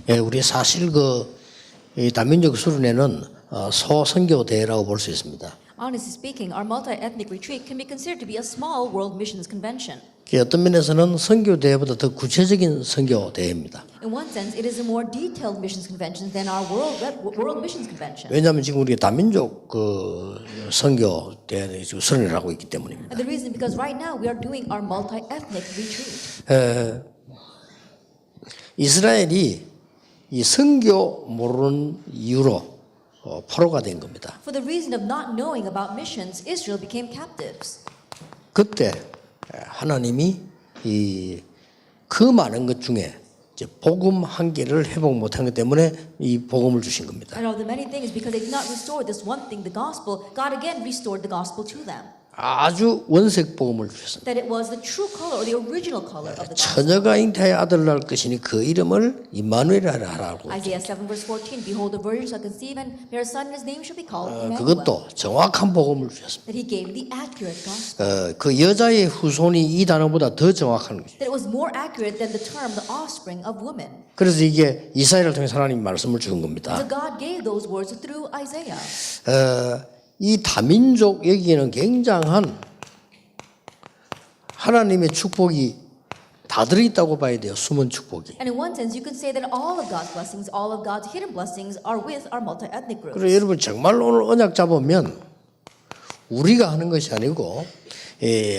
예, 우리 사실 이 다민족 수련회는 소선교대회라고 볼 수 있습니다. Honestly speaking, our multi-ethnic retreat can be considered to be a small World Missions Convention. 어떤 면에서는 선교대회보다 더 구체적인 선교대회입니다. In one sense, it is a more detailed missions convention than our World Missions Convention. 왜냐하면 지금 우리가 다민족 선교대회를 지금 수련회를 하고 있기 때문입니다. And the reason because right now we are doing our multi-ethnic retreat. 이스라엘이 이 선교 모르는 이유로 포로가 된 겁니다. For the reason of not knowing about missions, Israel became captives. 그때 하나님이 그 많은 것 중에 이제 복음 한 개를 회복 못한 것 때문에 이 복음을 주신 겁니다. And of the many things, because they did not restore this one thing, the gospel, God again restored the gospel to them. 아주 원색 복음을 주셨습니다. That it was the true color or the original color of the gospel. 처녀가 잉태하여 아들 낳을 것이니 그 이름을 임마누엘이라 하라고. Isaiah 7 verse 14, Behold, the virgin shall conceive and bear a son, and his name shall be called Emmanuel. 그것도 정확한 복음을 주셨습니다. That he gave the accurate gospel. 그 여자의 후손이 이 단어보다 더 정확한 거죠. That it was more accurate than the term the offspring of woman. 그래서 이게 이사야를 통해서 하나님이 말씀을 주는 겁니다. So God gave those words through Isaiah. 이 다민족 여기에는 굉장한 하나님의 축복이 다 들어있다고 봐야 돼요. 숨은 축복이. And in one sense, you can say that all of God's blessings, all of God's hidden blessings are with our multi-ethnic groups. 그래서 여러분 정말 오늘 언약 잡으면 우리가 하는 것이 아니고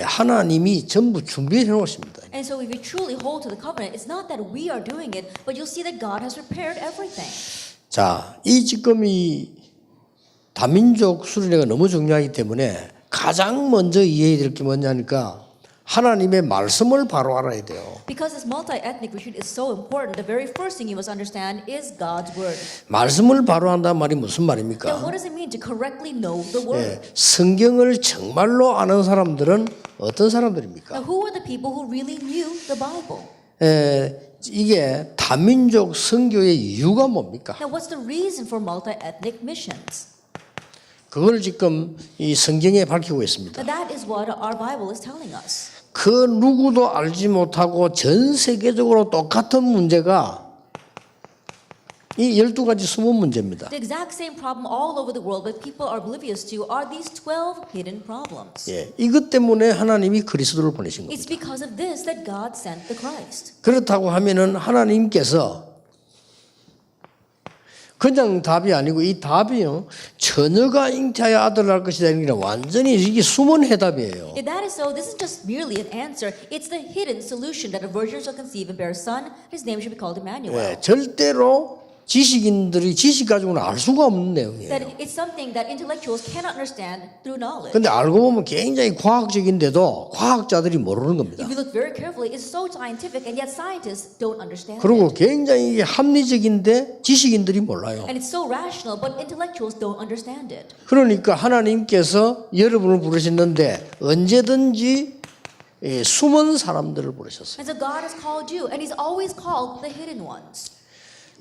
하나님이 전부 준비해 놓으십니다. And so if you truly hold to the covenant, it's not that we are doing it, but you'll see that God has prepared everything. 자, 이 지금 이 다민족 수련회가 너무 중요하기 때문에 가장 먼저 이해해야 될 게 뭐냐니까 하나님의 말씀을 바로 알아야 돼요. Because this multi-ethnic retreat is so important, the very first thing you must understand is God's word. 말씀을 바로 한다는 말이 무슨 Now, 말입니까? what does it mean to correctly know the word? 성경을 정말로 아는 사람들은 어떤 사람들입니까? Now, who are the people who really knew the Bible? 이게 다민족 선교의 이유가 뭡니까? Now, what's the reason for multi-ethnic missions? 그걸 지금 이 성경에 밝히고 있습니다. Now, that is what our Bible is telling us. 그 누구도 알지 못하고 전 세계적으로 똑같은 문제가 이 12가지 숨은 문제입니다. The exact same problem all over the world that people are oblivious to are these 12 hidden problems. 이것 때문에 하나님이 그리스도를 보내신 겁니다. It's because of this that God sent the Christ. 그렇다고 하면은 하나님께서 그냥 답이 아니고 이 답이요 처녀가 잉태하여 아들 낳을 것이다 이게 완전히 이게 숨은 해답이에요. If that is so, this is just merely an answer. It's the hidden solution that a virgin shall conceive and bear a son. His name should be called Emmanuel. 절대로 지식인들이 지식 가지고는 알 수가 없는 내용이에요. That it's something that intellectuals cannot understand through knowledge. 근데 알고 보면 굉장히 과학적인데도 과학자들이 모르는 겁니다. If you look very carefully, it's so scientific, and yet scientists don't understand 그리고 it. 굉장히 합리적인데 지식인들이 몰라요. And it's so rational, but intellectuals don't understand it. 그러니까 하나님께서 여러분을 부르셨는데 언제든지 숨은 사람들을 부르셨어요. And so God has called you, and He's always called the hidden ones.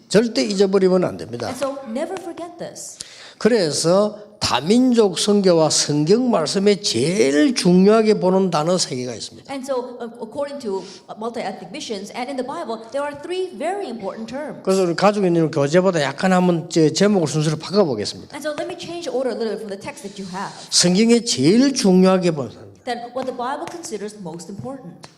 절대 잊어버리면 안 됩니다. And so never forget this. 그래서 다민족 선교와 성경 말씀에 제일 중요하게 보는 단어 세 개가 있습니다. And so according to multi-ethnic missions and in the Bible, there are three very important terms. 그래서 우리 가지고 있는 교재보다 약간 한번 제목을 순서를 바꿔보겠습니다. And so let me change the order a little bit from the text that you have. 성경에 제일 중요하게 보는 사람. That what the Bible considers most important.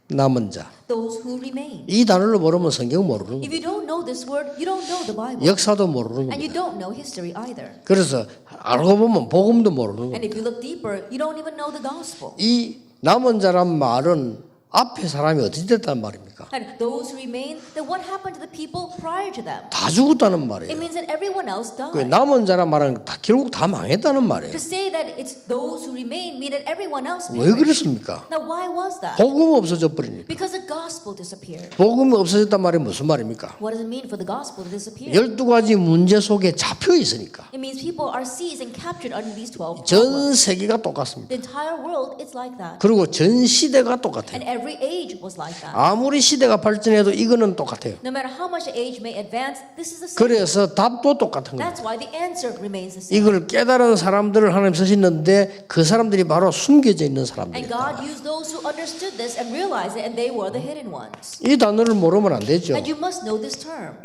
남은 자. Those who remain. 이 단어를 모르면 성경 모르는 If 거예요. you don't know this word, you don't know the Bible. 역사도 모르는 And you 겁니다. don't know history either. 그래서 알고 보면 복음도 모르는 And 겁니다. if you look deeper, you don't even know the gospel. 이 남은 자란 말은 앞에 사람이 어떻게 됐단 말입니까? And those who remain, then what happened to the people prior to them? 다 죽었다는 It 말이에요. means that everyone else 그 died. 남은 자란 말은 결국 다 망했다는 말이에요. To say that it's those who remain mean that everyone else 왜 perished. 그랬습니까? Now why was that? 복음 없어져 버리니까. Because the gospel disappeared. 복음이 없어졌단 말이 무슨 말입니까? What does it mean for the gospel to disappear? 12가지 문제 속에 잡혀 있으니까. It means people are seized and captured under these 12 전 problems. 세계가 똑같습니다. The entire world is like that. 그리고 전 시대가 똑같아요. And every age was like that. 아무리 시대가 발전해도 이거는 똑같아요. No matter how much the age may advance, this is the same. 그래서 답도 똑같은 거예요. That's why the answer remains the same. 이걸 깨달은 사람들을 하나님 쓰시는데 그 사람들이 바로 숨겨져 있는 And 사람들이다. God used those who understood this and realized it, and they were the hidden ones. 이 단어를 모르면 안 되죠. And you must know this term.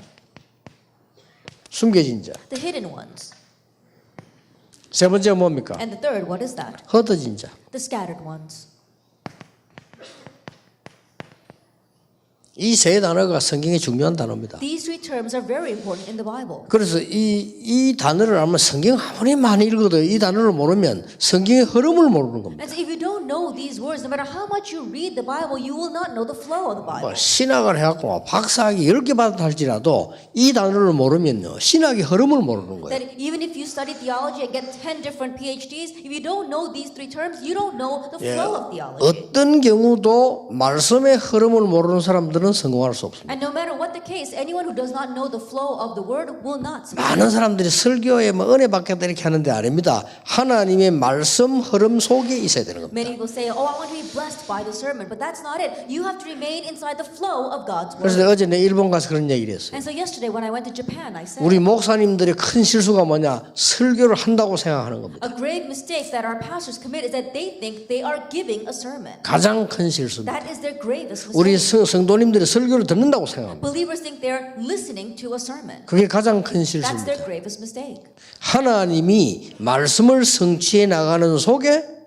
숨겨진 자. The hidden ones. 세 번째가 뭡니까? And the third, what is that? 흩어진 자. The scattered ones. 이 세 단어가 성경의 중요한 단어입니다. These three terms are very important in the Bible. 그래서 이 단어를 알면 성경 아무리 많이 읽어도 이 단어를 모르면 성경의 흐름을 모르는 겁니다. And so if you don't know these words, no matter how much you read the Bible, you will not know the flow of the Bible. 뭐 신학을 해갖고 박사학위 10개 받았다 할지라도 이 단어를 모르면요 신학의 흐름을 모르는 거예요. That even if you study theology and get 10 different PhDs, if you don't know these three terms, you don't know the flow of theology. 어떤 경우도 말씀의 흐름을 모르는 사람들은 성공할 수 없습니다. And no matter what the case, anyone who does not know the flow of the word will not succeed. 많은 사람들이 설교에 뭐 은혜 받겠다 이렇게 하는데 아닙니다. 하나님의 말씀 흐름 속에 있어야 되는 겁니다. Many people say, "Oh, I want to be blessed by the sermon," but that's not it. You have to remain inside the flow of God's 그래서 word. 어제 내 일본 가서 그런 얘기를 했어요. And so yesterday when I went to Japan, I said, 우리 목사님들의 큰 실수가 뭐냐? 설교를 한다고 생각하는 겁니다. a grave mistake that our pastors commit is that they think they are giving a sermon. 가장 큰 실수입니다. That is their gravest 우리 mistake. 성도님들이 설교를 듣는다고 생각합니다. Believers think they're listening to a sermon. 그게 가장 큰 That's 실수입니다. their gravest mistake. 하나님이 말씀을 성취해 나가는 속에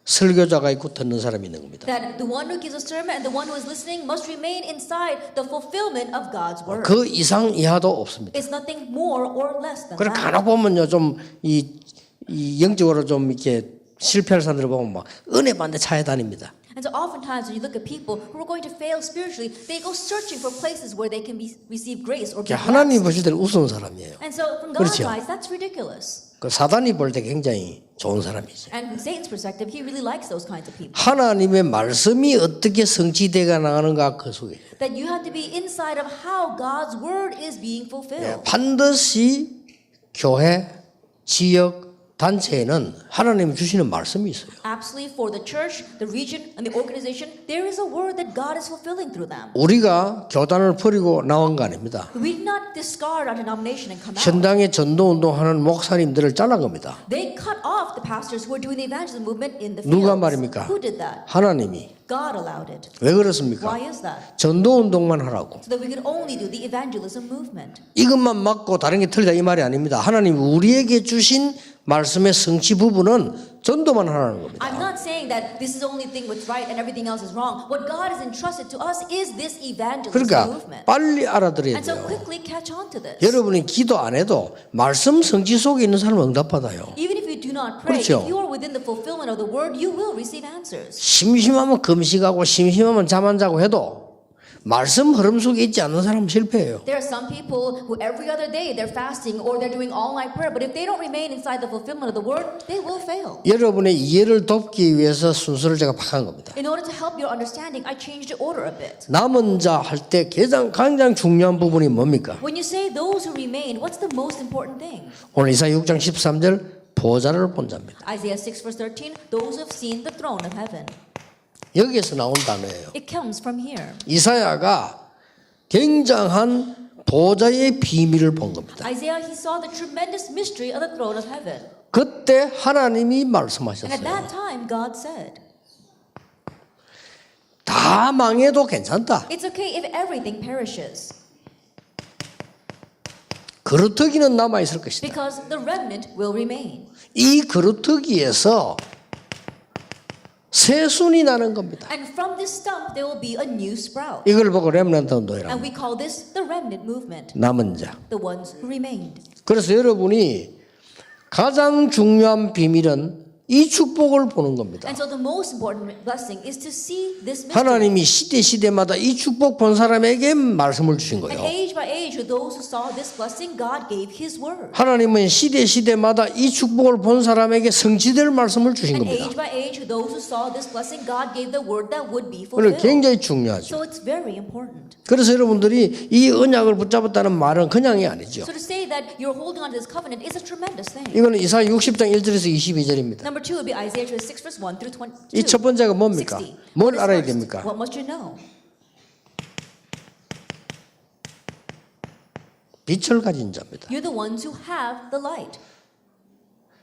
설교자가 있고 듣는 사람이 있는 겁니다. That the one who gives a sermon and the one who is listening must remain inside the fulfillment of God's word. 그 이상 이하도 없습니다. It's nothing more or less than 그래 that. 간혹 보면요 좀 이 영적으로 좀 이렇게 실패할 사람들을 보면 막 은혜 받는 차에 다닙니다. And so oftentimes when you look at people who are going to fail spiritually, they go searching for places where they can receive grace or be 하나님 blessed. 보실 때는 우스운 사람이에요. And so from God's 그렇죠. eyes, that's ridiculous. 그 사단이 볼 때 굉장히 좋은 사람이죠. And from Satan's perspective, he really likes those kinds of people. 하나님의 말씀이 어떻게 성취되어 나가는가 그 속에 That you have to be inside of how God's word is being fulfilled. 반드시 교회, 지역, 단체에는 하나님이 주시는 말씀이 있어요. Absolutely, for the church, the region, and the organization, there is a word that God is fulfilling through them. 우리가 교단을 버리고 나온 거 아닙니다. We did not discard our denomination and come out. 현당의 전도운동하는 목사님들을 잘란 겁니다. They cut off the pastors who were doing the evangelism movement in the 누가 fields. 말입니까? Who did that? 하나님이. God allowed it. 왜 그렇습니까? Why is that? 전도운동만 하라고. So that we could only do the evangelism movement. 이것만 맞고 다른 게 틀리다 이 말이 아닙니다. 하나님이 우리에게 주신 말씀의 성취 부분은 전도만 하라는 겁니다. I'm not saying that this is the only thing that's right and everything else is wrong. What God has entrusted to us is this evangelism 그러니까 movement. 빨리 알아들어야 And so 돼요. quickly catch on to this. 여러분이 기도 안 해도 말씀 성취 속에 있는 사람은 응답받아요. Even if you do not pray, 그렇죠. if you are within the fulfillment of the word, you will receive answers. 심심하면 금식하고 심심하면 잠 안 자고 해도 말씀 흐름 속에 있지 않는 사람은 실패해요. There are some people who every other day they're fasting or they're doing all-night prayer, but if they don't remain inside the fulfillment of the word, they will fail. 여러분의 이해를 돕기 위해서 순서를 제가 바꾼 겁니다. In order to help your understanding, I changed the order a bit. 남은 자 할 때 가장 중요한 부분이 뭡니까? When you say those who remain, what's the most important thing? 오늘 이사야 6장 13절 보좌를 본 자입니다. Isaiah 6 verse 13, those who have seen the throne of heaven. 여기에서 나온 단어예요. It comes from here. 이사야가 굉장한 보좌의 비밀을 본 겁니다. Isaiah, he saw the tremendous mystery of the throne of heaven. 그때 하나님이 And at 말씀하셨어요. that time, God said, 다 망해도 괜찮다. it's okay if everything perishes, 그루터기는 남아 있을 것이다. because the remnant will remain. 이 그루터기에서 새순이 나는 겁니다. And from this stump, there will be a new sprout. 이걸 보고 렘넌트 운동이라고. And we call this the remnant movement, 남은 자. the ones who remained. 그래서 여러분이 가장 중요한 비밀은 이 축복을 보는 겁니다. And so the most important blessing is to see this mystery. 하나님이 시대마다 이 축복 본 사람에게 말씀을 주신 And 거예요. age by age, to those who saw this blessing, God gave His word. 하나님은 시대마다 이 축복을 본 사람에게 성취될 말씀을 주신 And 겁니다. age by age, to those who saw this blessing, God gave the word that would be 그래 fulfilled. 굉장히 중요하죠. So it's very important. 그래서 여러분들이 이 언약을 붙잡았다는 말은 그냥이 아니죠. So to say that you're holding on to this covenant is a tremendous thing. 이거는 이사야 60장 1절에서 22절입니다. Number 2 would be Isaiah 6 verse 1 through 22. 이 첫 번째가 뭡니까? 60. 뭘 What is 알아야 first? 됩니까? What must you know? 빛을 가진 자입니다. You're the ones who have the light.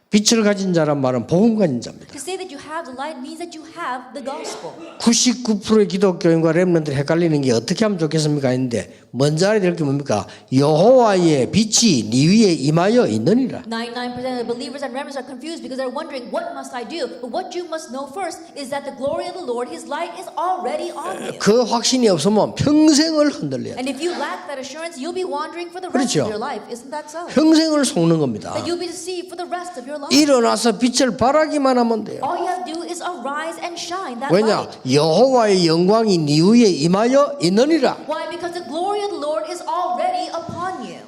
빛을 가진 자란 말은 복음 가진 자입니다. To say that you have the light means that you have the gospel. 99%의 기독교인과 렘넌트들이 헷갈리는 게 어떻게 하면 좋겠습니까? 했는데 먼저 알아야 될 게 뭡니까? 여호와의 빛이 네 위에 임하여 있느니라. 99% of the believers and remnants are confused because they're wondering, what must I do? But what you must know first is that the glory of the Lord, His light, is already on you. 그 확신이 없으면 평생을 흔들려요. And if you lack that assurance, you'll be wandering for the rest 그렇죠. of your life. Isn't that so? 평생을 속는 겁니다. That you'll be deceived for the rest of your life. 일어나서 빛을 발하기만 하면 돼요. All you have to do is arise and shine that 왜냐? light. 여호와의 영광이 네 위에 임하여 있느니라. Why? Because the glory of the Lord is already upon you.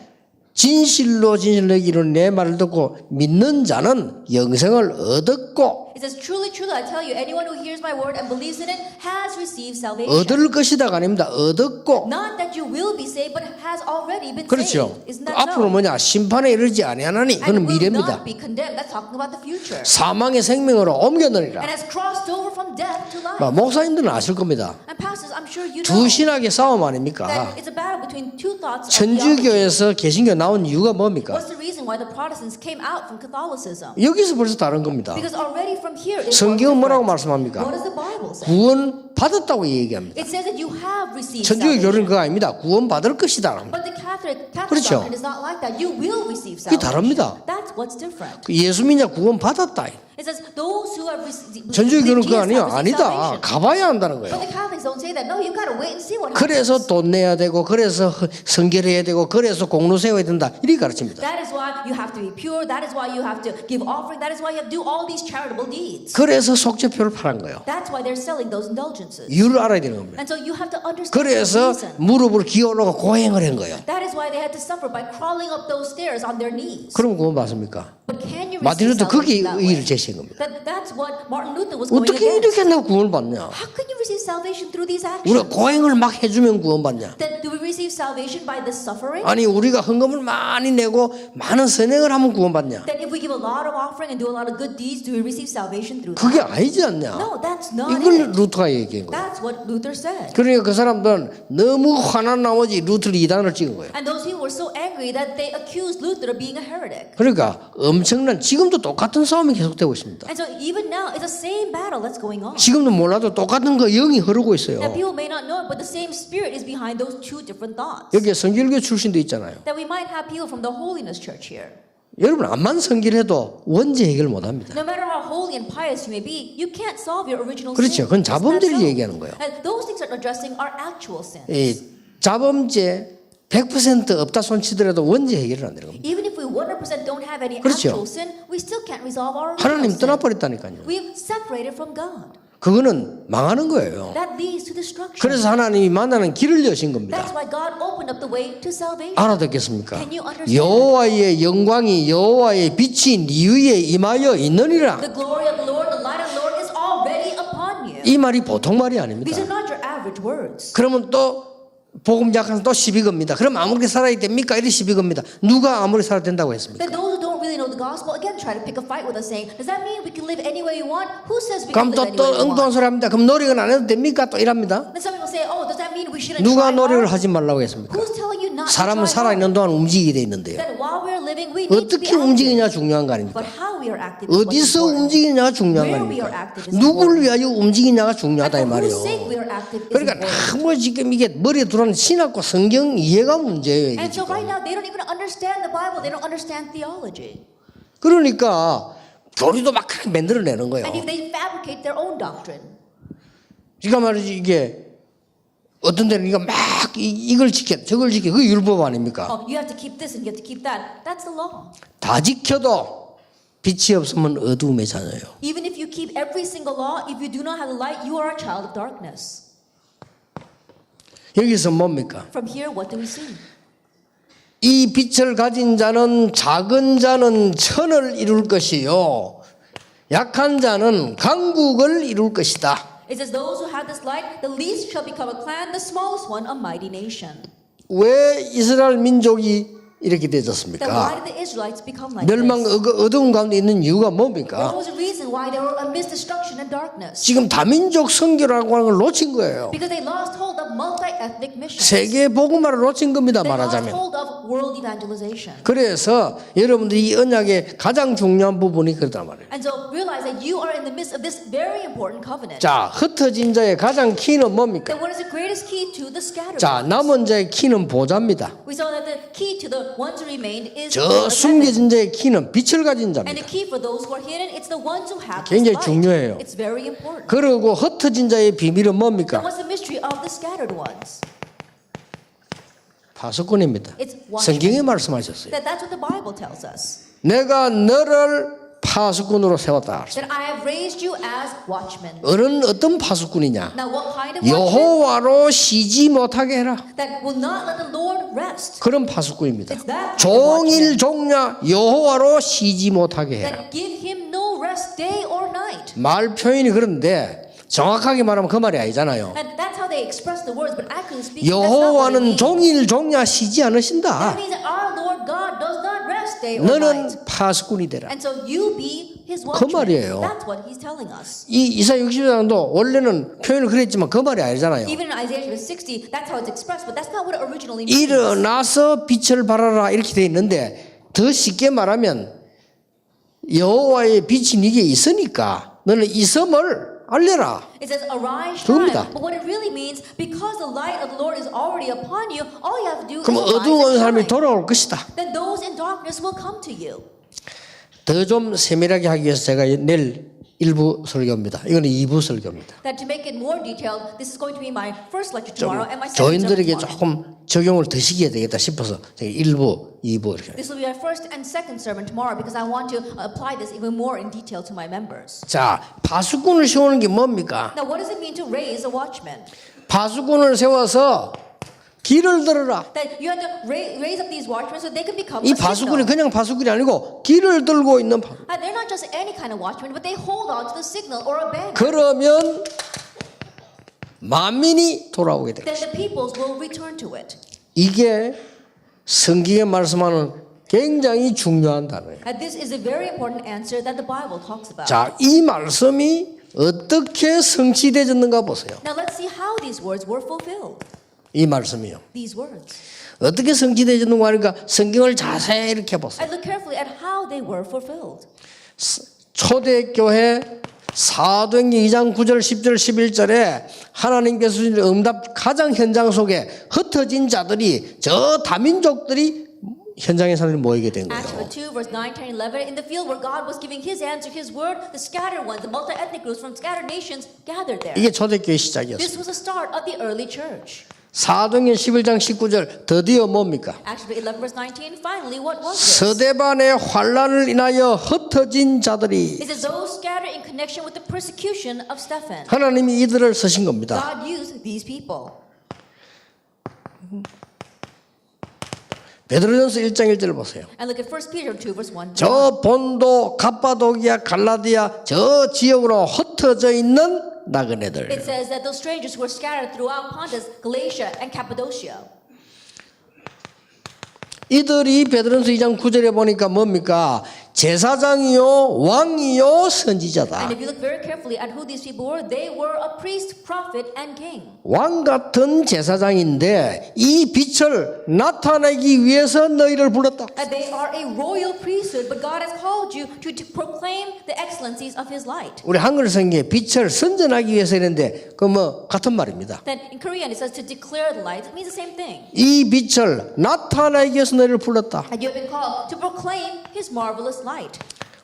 진실로 이르는 내 말을 듣고 믿는 자는 영생을 얻었고 It says, truly, truly, I tell you, anyone who hears my word and believes in it has received salvation. 얻을 것이다가 아닙니다. 얻었고. Not that you will be saved, but has already been 그렇죠. saved. Isn't that 앞으로 so? 뭐냐? 심판에 이르지 아니하나니 그는 And will 미래입니다. not be condemned. That's talking about the future. 사망의 생명으로 옮겨놓으리라. And has crossed over from death to life. 목사님들은 아실 겁니다. And pastors, I'm sure you 두 know 신학의 싸움 아닙니까? that it's a battle between two thoughts of theology. 천주교에서 개신교 나온 이유가 뭡니까? What's the reason why the Protestants came out from Catholicism? 여기서 벌써 다른 겁니다. Because already from here, it was 성경은 뭐라고 different. 말씀합니까? What does the Bible say? 구원 받았다고 얘기합니다. It says that you have received 천주교 교리는 salvation. 그거 아닙니다. 구원 받을 것이다. But the Catholic 그렇죠. doctrine is not like that. You will receive 그게 salvation. 다릅니다. That's what's different. 예수 믿냐 구원 받았다. It says those who have received 천주교는 그거 Jesus 아니야. have received 아니다. salvation. 가봐야 한다는 But 거예요. the Catholics don't say that. No, you've got to wait and see what happens. 그래서 돈 내야 되고 그래서 성결해야 되고 그래서 공로 세워야 된다. 이렇게 가르칩니다. That is why you have to be pure. That is why you have to give offering. That is why you have to do all these charitable deeds. 그래서 속죄표를 팔은 거예요. That's why they're selling those indulgences. 이유를 알아야 되는 겁니다. And so you have to understand 그래서 the reason. 무릎을 기어올라가 고행을 한 거예요. That is why they had to suffer by crawling up those stairs on their knees. 그럼 구원 받습니까? But can you 마틴 receive 루터 거기에 salvation that way? 의의를 제시한 겁니다. That's what Martin Luther was going 어떻게 against. 이렇게 나 구원을 받냐? How can you receive salvation through these actions? 우리가 고행을 막 해주면 구원 받냐? Then do we receive salvation by the suffering? 아니 우리가 헌금을 많이 내고 많은 선행을 하면 구원 받냐? Then if we give a lot of offering and do a lot of good deeds, do we receive salvation through that? 그게 아니지 않냐? No, that's not 이걸 it. 루터가 얘기한 거예요. That's what Luther said. 그러니까 그 사람들은 너무 화난 나머지 루터를 이단을 찍은 거예요. And those people were so angry that they accused Luther of being a heretic. 그러니까 엄청난 지금도 똑같은 싸움이 계속되고 있습니다. And so even now, it's the same battle that's going on. 지금도 몰라도 똑같은 거 영이 흐르고 있어요. That people may not know it, but the same spirit is behind those two different thoughts. 여기에 성결교 출신도 있잖아요. That we might have people from the Holiness Church here. 여러분 암만 성결해도 원죄 해결 못합니다. No matter how holy and pious you may be, you can't solve your original 그렇죠. sin. 그건 Isn't that 자범죄를 so? 얘기하는 거예요. And those things that are addressing are actual sins. 이 자범죄 100% 없다 손치더라도 원죄 해결은 안 되는 겁니다. Even if we 100% don't have any 그렇죠. actual sin, we still can't resolve our 하나님 original sin. 떠나버렸다니까요. We've separated from God. 그거는 망하는 거예요. That leads to destruction. 그래서 하나님이 만나는 길을 여신 겁니다. That's why God opened up the way to salvation. 알아듣겠습니까? Can you understand? 여호와의 영광이 여호와의 빛이 네 위에 임하여 있느니라. The glory of the Lord, the light of the Lord is already upon you. 이 말이 보통 말이 아닙니다. These are not your average words. 그러면 또 복음 약한 또 시비 겁니다. 그럼 아무리 살아야 됩니까? 이래 시비 겁니다. 누가 아무리 살아야 된다고 했습니까? Then those who don't really know the gospel again try to pick a fight with us, saying, "Does that mean we can live any way we want? Who says we 그럼 can 또 live any way we 엉뚱한 want?" 소리 합니다. 그럼 노력은 안 해도 됩니까? 또 이랍니다. Then some people say, "Oh, does that mean we shouldn't 누가 try 노력을 hard?" 하지 말라고 했습니까? Who's telling you not to 사람은 try 살아있는 hard? 동안 움직이게 돼 있는데요. That while we're living, we need to be 어떻게 active. 움직이냐 중요한 거 아닙니까? But how we are active is what's 어디서 important. 움직이냐가 중요한 거 Where we are 아닙니까? active is 누구를 important. 위하여 움직이냐가 중요하다 이 And for 말이에요. whose sake we are active is 그러니까 important. 너무 지금 이게 머리에 들어오는 신학과 성경 이해가 문제예요. 이게 And so 지금. right now they don't even understand the Bible. They don't understand theology. 그러니까 교리도 막 그렇게 만들어내는 거예요. And if they fabricate their own doctrine. 그러니까 말이지 이게 어떤 데는 이거 막 이걸 지켜 저걸 지켜 그게 율법 아닙니까? Oh, you have to keep this and you have to keep that. That's the law. 다 지켜도 빛이 없으면 어두움의 자녀예요. Even if you keep every single law, if you do not have the light, you are a child of darkness. 여기서 뭡니까? From here, what do we see? 이 빛을 가진 자는 작은 자는 천을 이룰 것이요 약한 자는 강국을 이룰 것이다. It says, those who have this light, the least shall become a clan, the smallest one a mighty nation. 왜 이스라엘 민족이 Then 이렇게 why 되졌습니까? did the Israelites become like 멸망 this? 어두운 가운데 있는 이유가 What 뭡니까? was the reason why they were amidst destruction and darkness? 지금 다민족 선교라고 하는 걸 놓친 거예요. Because they lost hold of multi-ethnic mission. 세계 복음화를 놓친 겁니다. They lost 말하자면. hold of world evangelization. 그래서 여러분들이 이 언약의 가장 중요한 부분이 그렇단 말이에요. And so realize that you are in the midst of this very important covenant. 자, 흩어진 자의 가장 키는 뭡니까? Then what is the greatest key to the scattered 자, ones? 남은 자의 키는 보좌입니다. We saw that the key to the ones who remained is the 저 Lord of heaven. 숨겨진 자의 키는 빛을 가진 And the 자입니다. key for those who are hidden, it's the ones who have this 굉장히 light. 중요해요. It's very important. 그리고 흩어진 자의 비밀은 Then 뭡니까? what's the mystery of the scattered ones? 파수꾼입니다. It's watchmen. 성경에 말씀하셨어요. That's what the Bible tells us. 내가 너를 파수꾼으로 세웠다. That I have raised you as watchmen. 어떤 파수꾼이냐? Now what kind of watchmen? 여호와로 쉬지 못하게 해라. That will not let the Lord rest. 그런 파수꾼입니다. It's that kind of 종일 watchman. 종야 여호와로 쉬지 못하게 해라. That give him no rest day or night. 말 표현이 그런데 정확하게 말하면 그 말이 아니잖아요. And that's how they express the words, but actually speaking, that's not what it 여호와는 means. 종일 종야 쉬지 That 않으신다. means that our Lord God does not rest day or 너는 night. 파수꾼이 되라. And so you be his 그 watchman. 말이에요. That's what he's telling us. 이 이사 60장도 원래는 표현을 그랬지만 그 말이 아니잖아요. Even in Isaiah chapter 60, that's how it's expressed, but that's not what it originally means. 일어나서 빛을 발하라 이렇게 돼 있는데 더 쉽게 말하면 여호와의 빛이 네게 있으니까 너는 이 섬을 알려라. It says, arise, shine. 그겁니다. But what it really means, because the light of the Lord is already upon you, all you have to do is 그럼 arise 어두운 and 사람이 shine. 돌아올 것이다. Then those in darkness will come to you. 더 좀 세밀하게 하기 위해서 제가 내일 1부 설교입니다. 이거는 2부 설교입니다. That to make it more detailed, this is going to be my first lecture 좀 tomorrow and my second sermon 교인들에게 tomorrow. 조금 적용을 더 시켜야 되겠다 싶어서 제가 1부, 2부 이렇게. This will be our first and second sermon tomorrow because I want to apply this even more in detail to my members. 자, 파수꾼을 세우는 게 뭡니까? Now, what does it mean to raise a watchman? 파수꾼을 세워서 길을 들어라. That you have to raise up these watchmen so they can become 이 a 파수꾼이 signal. 그냥 파수꾼이 아니고 길을 들고 있는 파. And they're not just any kind of watchman, but they hold on to the signal or a banner. 그러면 만민이 돌아오게 돼. Then the peoples will return to it. 이게 성경에 말씀하는 굉장히 중요한 단어예요. And this is a very important answer that the Bible talks about. 자, 이 말씀이 어떻게 성취되었는가 보세요. Now let's see how these words were fulfilled. 이 말씀이요. These words. 어떻게 성취되었는가 하니까 성경을 자세히 이렇게 보세요. I look carefully at how they were fulfilled. 초대교회 사도행전 2장 9절 10절 11절에 하나님께서 주신 응답 가장 현장 속에 흩어진 자들이 저 다민족들이 현장에 사람들이 모이게 된 Acts 거예요. chapter 2, verse 9, 10, 11. In the field where God was giving his answer, his word, the scattered ones, the multi-ethnic groups from scattered nations gathered there. 이게 초대교회 시작이었어요. This was the start of the early church. 사도행전 11장 19절 드디어 뭡니까? Acts chapter 11, verse 19. Finally, what was this? 스데반의 환란을 인하여 흩어진 자들이 It says those scattered in connection with the persecution of Stephen. 하나님이 이들을 쓰신 겁니다. God used these people. 베드로전서 1장 1절 보세요. And look at 1 Peter 2, verse 1. 저 본도 갑바도기아 갈라디아 저 지역으로 흩어져 있는 나그네들. It says that those strangers who were scattered throughout Pontus, Galatia, and Cappadocia. 이들이 베드로전서 2장 9절에 보니까 뭡니까? 제사장이요 왕이요 선지자다. And if you look very carefully at who these people were, they were a priest, prophet, and king. 왕 같은 제사장인데 이 빛을 나타내기 위해서 너희를 불렀다. And they are a royal priesthood, but God has called you to proclaim the excellencies of His light. 우리 한글 성경에 빛을 선전하기 위해서 했는데 그 뭐 같은 말입니다. Then in Korean it says to declare the light. It means the same thing. 이 빛을 나타내기 위해서 너희를 불렀다. And you have been called to proclaim His marvelous light.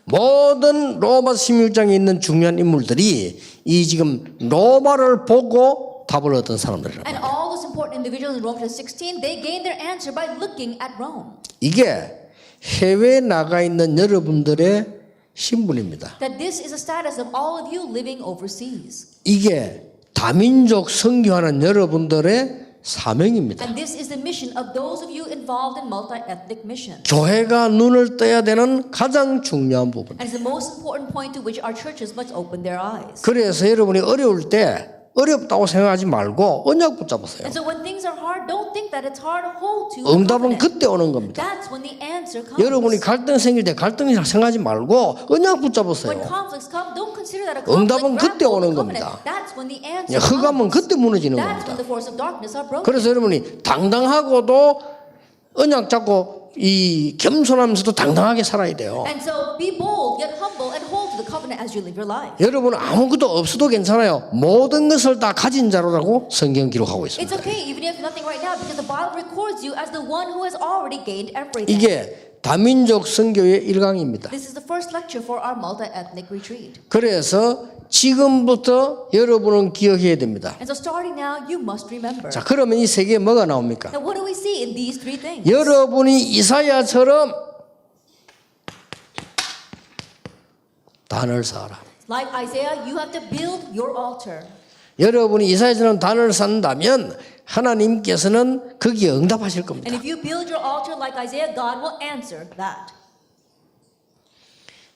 모든 로마 16장에 있는 중요한 인물들이 이 지금 로마를 보고 답을 얻은 사람들이라. And all those important individuals in Romans 16, they gained their answer by looking at Rome. 이게 해외에 나가 있는 여러분들의 신분입니다. That this is the status of all of you living overseas. 이게 다민족 선교하는 여러분들의 사명입니다. And this is the mission of those of you involved in multi-ethnic mission. 교회가 눈을 떠야 되는 가장 중요한 부분. And it's the most important point to which our churches must open their eyes. 그래서 여러분이 어려울 때 어렵다고 생각하지 말고 언약 붙잡으세요. And so when things are hard, don't think that it's hard. Hold to the 응답은 covenant. 그때 오는 겁니다. That's when the answer comes. 여러분이 갈등 생길 때 갈등이라 생각하지 말고 언약 When 붙잡으세요. conflicts come, don't consider that a 응답은 conflict. 그때 Grab hold 오는 of the covenant. 겁니다. That's when the answer 흑암은 comes. 그때 무너지는 That's 겁니다. when the force of darkness are broken. 그래서 여러분이 당당하고도 언약 잡고 이 겸손하면서도 당당하게 살아야 돼요. And so be bold, get humble, and hold to the covenant as you live your life. 여러분은 아무것도 없어도 괜찮아요. 모든 것을 다 가진 자로라고 성경 기록하고 있습니다. It's okay even if you have nothing right now because the Bible records you as the one who has already gained everything. 이게 다민족 선교의 1강입니다. This is the first lecture for our multi-ethnic retreat. 그래서 지금부터 여러분은 기억해야 됩니다. And so starting now, you must remember. 자, 그러면 이 세 개에 뭐가 나옵니까? Now what do we see in these three things? 여러분이 이사야처럼 단을 쌓아라. Like Isaiah, you have to build your altar. 여러분이 이사야처럼 단을 쌓는다면 하나님께서는 거기에 응답하실 겁니다. And if you build your altar like Isaiah, God will answer that.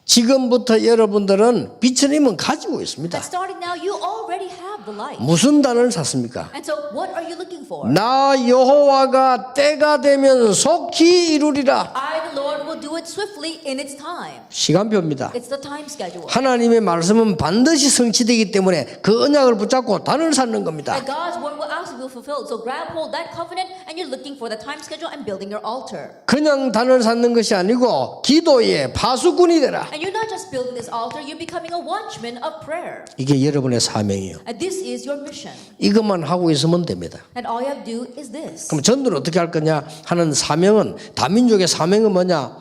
지금부터 여러분들은 빛의 힘은 가지고 있습니다. But starting now, you already have the light. 무슨 단을 쌓습니까? And so what are you looking for? 나 여호와가 때가 되면 속히 이루리라. I, the Lord, will do it swiftly in its time. 시간표입니다. It's the time schedule. 하나님의 말씀은 반드시 성취되기 때문에 그 언약을 붙잡고 단을 쌓는 겁니다. And God's word will absolutely be fulfilled. So grab hold that covenant and you're looking for the time schedule and building your altar. 그냥 단을 쌓는 것이 아니고 기도의 파수꾼이 되라. And you're not just building this altar, you're becoming a watchman of prayer. 이게 여러분의 사명이에요. And this is your mission. 이것만 하고 있으면 됩니다. And all you have to do is this. 그럼 전도를 어떻게 할 거냐 하는 사명은 다민족의 사명은 뭐냐?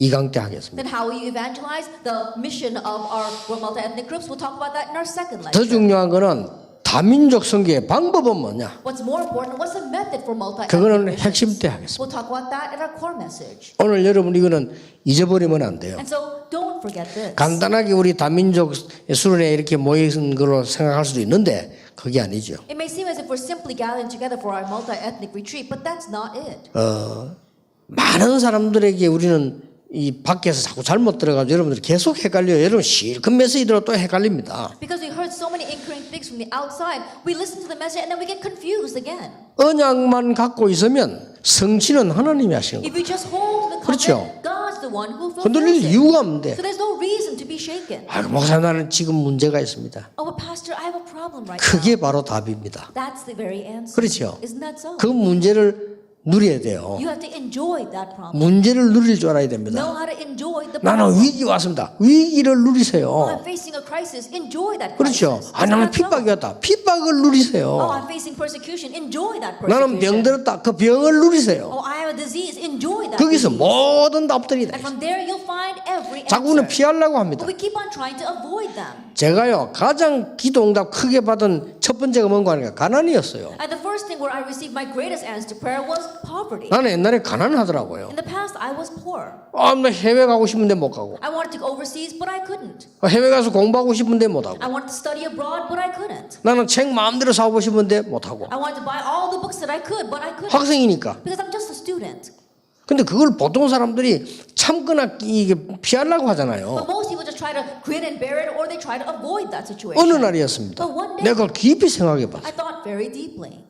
이강 때 하겠습니다. Then how will you evangelize the mission of our multi-ethnic groups? We'll talk about that in our second 더 lecture. 중요한 거는 다민족 선교의 방법은 뭐냐? What's more important, what's the method for multi-ethnic 그거는 missions? 핵심 때 하겠습니다. We'll talk about that in our core message. 오늘 여러분 이거는 잊어버리면 안 돼요. And so don't forget this. 간단하게 우리 다민족 수련회 이렇게 모인 걸로 생각할 수도 있는데 그게 아니죠. It may seem as if we're simply gathering together for our multi-ethnic retreat, but that's not it. 많은 사람들에게 우리는 이 밖에서 자꾸 잘못 들어가지고 여러분들이 계속 헷갈려요. 여러분 실컷 메시지 들어 또 헷갈립니다. Because we heard so many incorrect things from the outside, we listen to the message and then we get confused again. 언약만 갖고 있으면 성취는 하나님이 하시는 거예요. If you just hold the 그렇죠. covenant, God's the one who 흔들릴 fulfills it. 이유가 없는데. So there's no reason to be shaken. 아, 목사 나는 지금 문제가 있습니다. Oh, but Pastor, I have a problem right 그게 now. 바로 답입니다. That's the very answer. 그렇죠. Isn't that so? 그 문제를 누려야 돼요. You have to enjoy that problem. 문제를 누릴 줄 알아야 Know 됩니다. how to enjoy the 나는 problem. 위기 왔습니다. 위기를 Oh, 누리세요. I'm facing a crisis. Enjoy that 그렇죠. crisis. 아, Isn't 나는 that so? 핍박이 왔다. 핍박을 Oh, 누리세요. I'm facing persecution. Enjoy that 나는 병 persecution. 들었다. 그 병을 누리세요. Oh, I have a disease. Enjoy that 거기서 disease. 모든 답들이 다 And from there you'll find every 자꾸는 answer. 피하려고 합니다. But we keep on trying to avoid them. 제가요 가장 기도 응답 크게 받은 첫 번째가 뭔가 하니까 가난이었어요. And the first thing where I received my greatest answer to prayer was poverty. 나는 옛날에 가난하더라고요. In the past, I was poor. 아, 나 해외 가고 싶은데 못 가고, I wanted to go overseas, but I couldn't. 해외 가서 공부하고 싶은데 못 하고, I wanted to study abroad, but I couldn't. 나는 책 마음대로 사고 싶은데 못 하고. I wanted to buy all the books that I could, but I couldn't. 학생이니까. Because I'm just a student. 근데 그걸 보통 사람들이 참거나 이게 피하려고 But 하잖아요. most people just try to grin and bear it, or they try to avoid that situation. 어느 날이었습니다. But one day, 내가 그걸 깊이 생각해 봤어. I thought very deeply.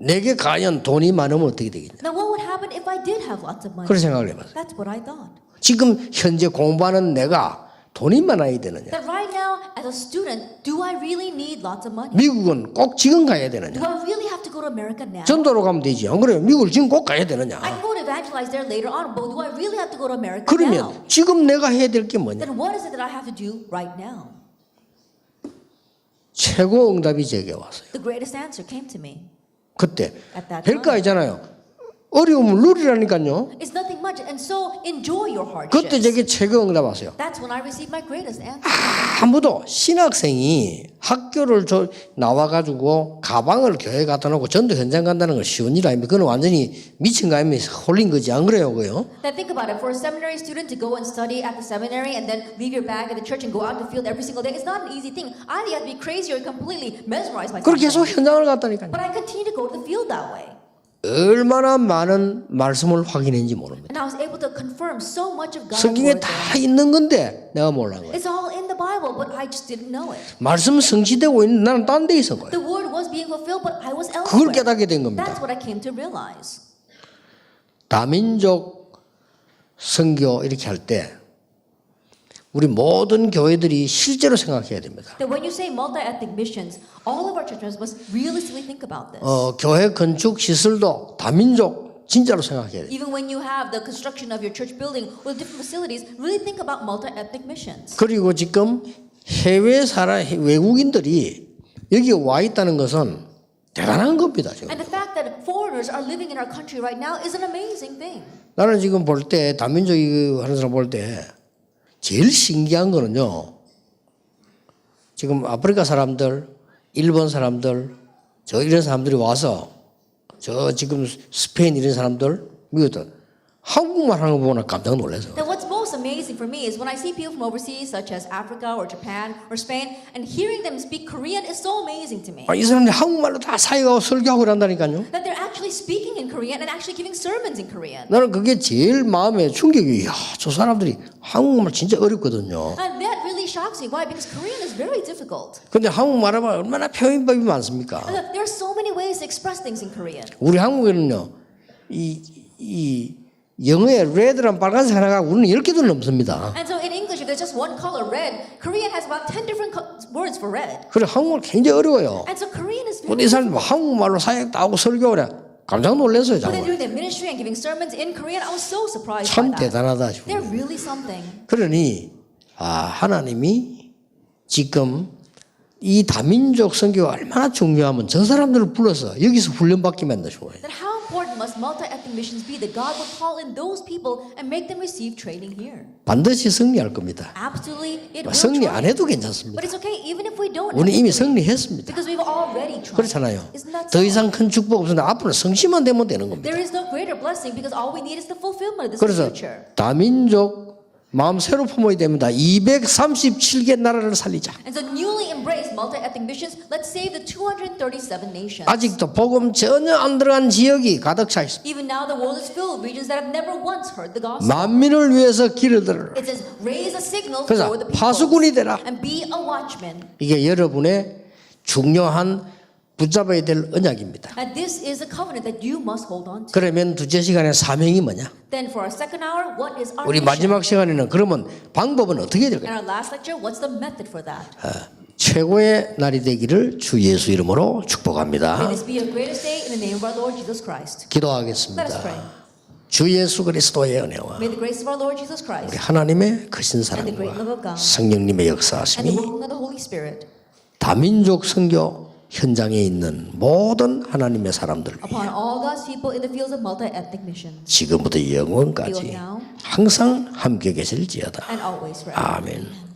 내게 과연 돈이 많으면 어떻게 되겠냐. Now, what would happen if I did have lots of money? 그런 생각을 해봤어요. That's what I thought. 지금 현재 공부하는 내가 돈이 많아야 되느냐. That right now, as a student, do I really need lots of money? 미국은 꼭 지금 가야 Do 되느냐. I really have to go to America now? 전도로 가면 되지. 안 그래요? 미국을 지금 꼭 가야 되느냐. I can go to evangelize there later on, but do I really have to go to America now? 그러면 지금 내가 해야 될 게 뭐냐. Then what is it that I have to do right now? 최고 응답이 제게 왔어요. The greatest answer came to me. 그때 At that 별거 time. 아니잖아요. 어려움을 누리라니까요. It's nothing much, and so enjoy your 그때 hardships. 제게 최고 응답 왔어요. That's when I received my greatest answer. 아무도 신학생이 학교를 나와가지고 가방을 교회 갖다 놓고 전도 현장 간다는 건 쉬운 일 아닙니까? 그건 완전히 미친 거 아니면 홀린 거지. 안 그래요? 그요? Now think about it. For a seminary student to go and study at the seminary and then leave your bag at the church and go out in the field every single day, it's not an easy thing. Either you have to be crazy or completely mesmerized by 그렇게 계속 something. 현장을 갔다니까요. But I continue to go to the field that way. 얼마나 많은 말씀을 확인했는지 모릅니다. And I was able to confirm so much of God's 성경에 word 다 there. 있는 건데 내가 몰랐는 거예요. It's all in the Bible, but I just didn't know it. 말씀 성취되고 있는 나는 딴 데 있은 거예요. The word was being fulfilled, but I was 그걸 elsewhere. 깨닫게 된 겁니다. That's what I came to realize. 다민족 선교 이렇게 할 때 우리 모든 교회들이 실제로 생각해야 됩니다. That when you say multi-ethnic missions, all of our churches must realistically think about this. 교회 건축 시설도 다민족 진짜로 생각해야 돼요. Even when you have the construction of your church building with different facilities, really think about multi-ethnic missions. 그리고 지금 해외 외국인들이 여기 와 있다는 것은 대단한 겁니다. 지금. And the fact that foreigners are living in our country right now is an amazing thing. 나는 지금 볼 때 다민족 이거 하는 사람 볼 때 제일 신기한 거는요. 지금 아프리카 사람들, 일본 사람들, 저 이런 사람들이 와서 저 지금 스페인 이런 사람들, 미국들 한국말 하는 거 보고 깜짝 놀라서. That what's most amazing for me is when I see people from overseas, such as Africa or Japan or Spain, and hearing them speak Korean is so amazing to me. 이 사람들이 한국말로 다 사역하고 설교하고 그런다니까요. That they're actually speaking in Korean and actually giving sermons in Korean. 나는 그게 제일 마음에 충격이. 야, 저 사람들이 한국말 진짜 어렵거든요. And that really shocks me. Why? Because Korean is very difficult. 근데 한국말 하면 얼마나 표현법이 많습니까? And there are so many ways to express things in Korean. 우리 한국에는요, 이 영어에 red랑 빨간색 하나가 우리는 10개도 넘습니다. And so in English, if there's just one color, red, Korean has about 10 different words for red. 그래 한국말 굉장히 어려워요. And so Korean is 근데 very 이 사람이 한국말로 사역도 하고 설교를 해. 깜짝 놀랐어요. When they're 정말. doing their ministry and giving sermons in Korean, I was so surprised 참 by that. 대단하다 They're 싶어요. really something. 그러니 하나님이 지금 이 다민족 선교가 얼마나 중요하면 저 사람들을 불러서 여기서 훈련받게 만드신 거예요. Then how important must multi-ethnic missions be that God will call in those people and make them receive training here? 반드시 승리할 겁니다. Absolutely, it will 승리 안 try. 해도 But 괜찮습니다. it's okay even if we don't. 우리 이미 actually. 승리했습니다. Because we've already tried. 그렇잖아요. Isn't that 더 so? 이상 큰 축복 없으면 앞으로 성취만 되면 되는 겁니다. There is no greater blessing because all we need is the fulfillment of this 그래서 future. 다민족 마음 새로 품어야 됩니다. 237개 나라를 살리자. And so newly embrace multi-ethnic missions. Let's save the 237 nations. 아직도 복음 전혀 안 들어간 지역이 가득 차 있습니다. Even now the world is filled with regions that have never once heard the gospel. 만민을 위해서 길을 들어라. It says, raise a signal 그래서 for the people 파수꾼이 되라. and be a watchman. 이게 여러분의 중요한 붙잡아야 될 언약입니다. And this is a covenant that you must hold on to. 그러면 두째 시간에 사명이 뭐냐? Then for our second hour, what is our 우리 mission? 마지막 시간에는 그러면 방법은 어떻게 해야 In 될까요? our last lecture, what's the method for that? 최고의 날이 되기를 주 예수 이름으로 May 축복합니다. this be a greatest day in the name of our Lord Jesus Christ. Let us 기도하겠습니다. pray. 주 예수 그리스도의 은혜와 May the grace of our Lord Jesus 우리 Christ 하나님의 크신 and the great love of 사랑과 God 성령님의 and the 역사하심이 working of the Holy Spirit 다민족 선교 현장에 있는 모든 하나님의 사람들 upon all God's people in the fields of multi-ethnic missions, 지금부터 영원까지 항상 함께 계실지어다. and always forever. 아멘.